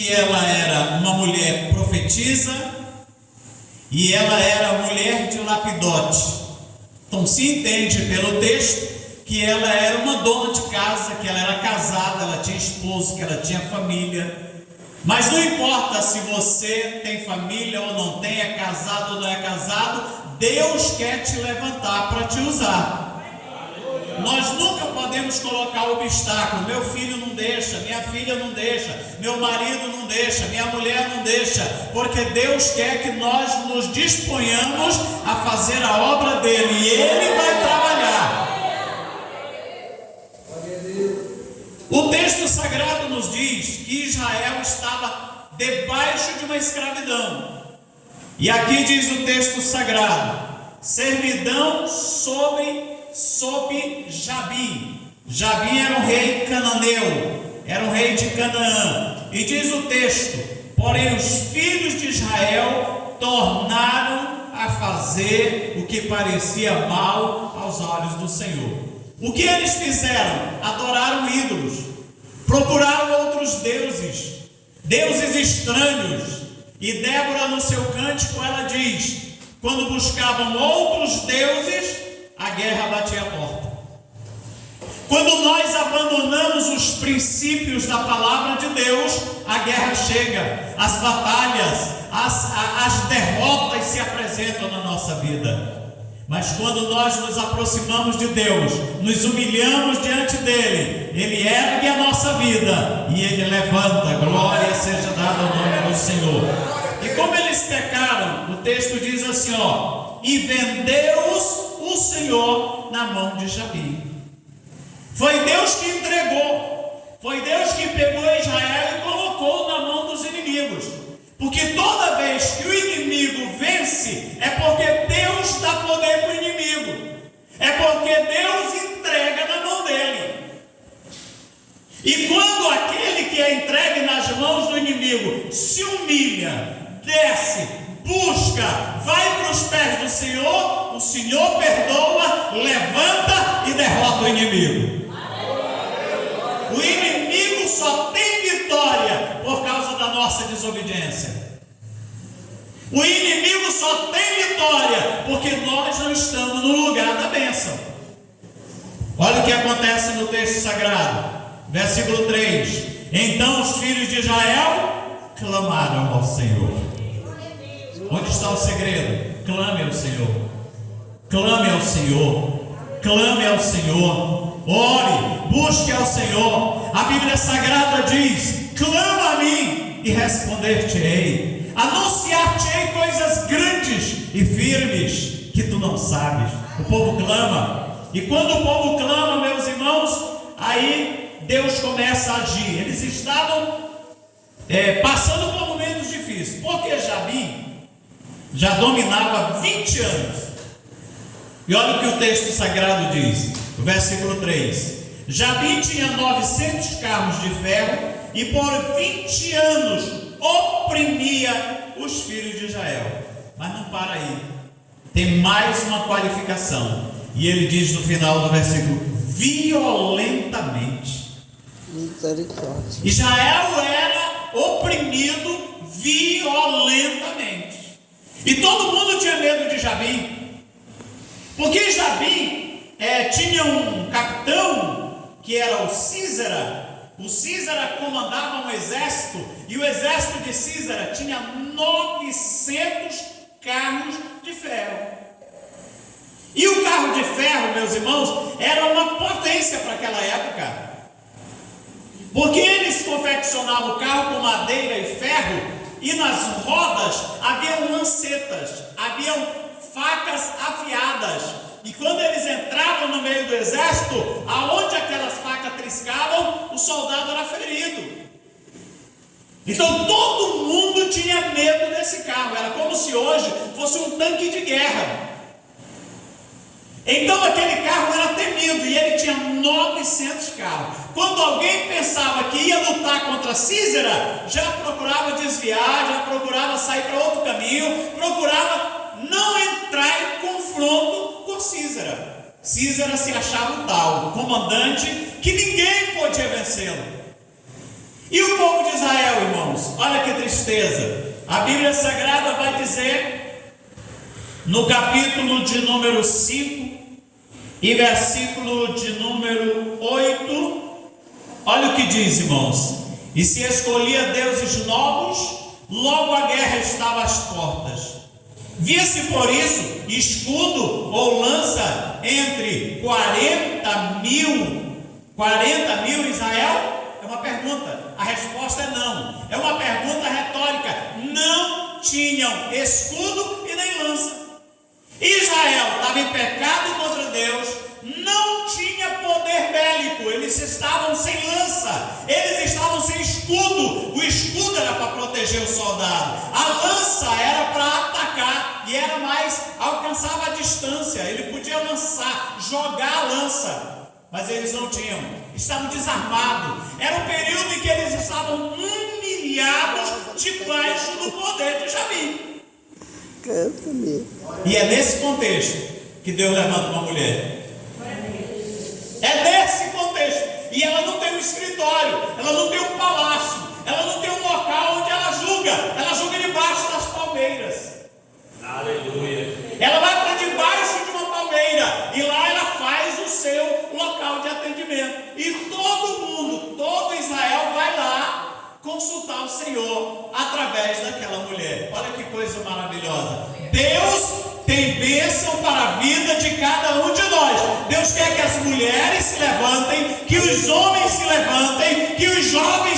Ela era uma mulher profetisa e ela era mulher de Lapidote. Então se entende pelo texto que ela era uma dona de casa, que ela era casada, ela tinha esposo, que ela tinha família. Mas não importa se você tem família ou não tem, é casado ou não é casado, Deus quer te levantar para te usar. Nós nunca podemos colocar obstáculo. Meu filho não deixa, minha filha não deixa, meu marido não deixa, minha mulher não deixa, porque Deus quer que nós nos disponhamos a fazer a obra dele e ele vai trabalhar. O texto sagrado nos diz que Israel estava debaixo de uma escravidão. E aqui diz o texto sagrado: servidão sob Jabim. Jabim era um rei cananeu, era um rei de Canaã. E diz o texto: porém os filhos de Israel tornaram a fazer o que parecia mal aos olhos do Senhor. O que eles fizeram? Adoraram ídolos, procuraram outros deuses, deuses estranhos. E Débora, no seu cântico, ela diz: quando buscavam outros deuses, a guerra batia a porta. Quando nós abandonamos os princípios da palavra de Deus, a guerra chega, as batalhas, as derrotas se apresentam na nossa vida. Mas quando nós nos aproximamos de Deus, nos humilhamos diante dele, ele ergue a nossa vida e ele levanta. Glória seja dada ao nome do Senhor. E como eles pecaram, o texto diz assim, e vendeu-os o Senhor na mão de Jabim. Foi Deus que entregou, foi Deus que pegou Israel e colocou na mão dos inimigos. Porque toda vez que o inimigo vence, é porque Deus dá poder para o inimigo, é porque Deus entrega na mão dele. E quando aquele que é entregue nas mãos do inimigo se humilha, desce, busca, vai para os pés do Senhor, o Senhor perdoa, levanta e derrota o inimigo. O inimigo só tem vitória por causa da nossa desobediência. O inimigo só tem vitória porque nós não estamos no lugar da bênção. Olha o que acontece no texto sagrado, versículo 3: então os filhos de Israel clamaram ao Senhor. Onde está o segredo? Clame ao Senhor, clame ao Senhor, clame ao Senhor. Ore, busque ao Senhor. A Bíblia Sagrada diz: clama a mim e responder-te-ei, anunciar-te-ei coisas grandes e firmes que tu não sabes. O povo clama, e quando o povo clama, meus irmãos, aí Deus começa a agir. Eles estavam passando por momentos difíceis, porque Jabim já dominava 20 anos. E olha o que o texto sagrado diz, o versículo 3: Jabim tinha 900 carros de ferro e por 20 anos oprimia os filhos de Israel. Mas não para aí, tem mais uma qualificação. E ele diz no final do versículo: violentamente. Misericórdia. Israel era oprimido violentamente. E todo mundo tinha medo de Jabim. Porque Jabim tinha um capitão que era o Sísera. O Sísera comandava um exército, e o exército de Sísera tinha 900 carros de ferro. E o carro de ferro, meus irmãos, era uma potência para aquela época. Porque eles confeccionavam o carro com madeira e ferro, e nas rodas haviam lancetas, haviam facas afiadas, e quando eles entravam no meio do exército, aonde aquelas facas triscavam, o soldado era ferido. Então todo mundo tinha medo desse carro, era como se hoje fosse um tanque de guerra. Então aquele carro era temido, e ele tinha 900 carros. Quando alguém pensava que ia lutar contra Sísera, já procurava desviar, já procurava sair para outro caminho, procurava não entrar em confronto com Sísera. Sísera se achava o tal, o comandante, que ninguém podia vencê-lo. E o povo de Israel, irmãos, olha que tristeza. A Bíblia Sagrada vai dizer, no capítulo de número 5 e versículo de número 8, olha o que diz, irmãos: e se escolhia deuses novos, logo a guerra estava às portas. Via-se por isso escudo ou lança entre 40 mil em Israel? É uma pergunta. A resposta é não. É uma pergunta retórica. Não tinham escudo e nem lança. Israel estava em pecado contra Deus, não tinha poder bélico, eles estavam sem lança, eles estavam sem escudo. O escudo era para proteger o soldado, a lança era para atacar e era mais, alcançava a distância, ele podia lançar, jogar a lança, mas eles não tinham, estavam desarmados. Era o período em que eles estavam humilhados debaixo do poder de Jabim. E é nesse contexto que Deus levanta uma mulher. É nesse contexto. E ela não tem um escritório, ela não tem um palácio, ela não tem um local onde ela julga debaixo das palmeiras. Aleluia. Ela vai para debaixo de uma palmeira e lá ela faz o seu local de atendimento. E todo mundo, todo Israel vai lá consultar o Senhor através daquela mulher. Olha que coisa maravilhosa. Deus tem bênção para a vida de cada um de nós. Deus quer que as mulheres se levantem, que os homens se levantem, que os jovens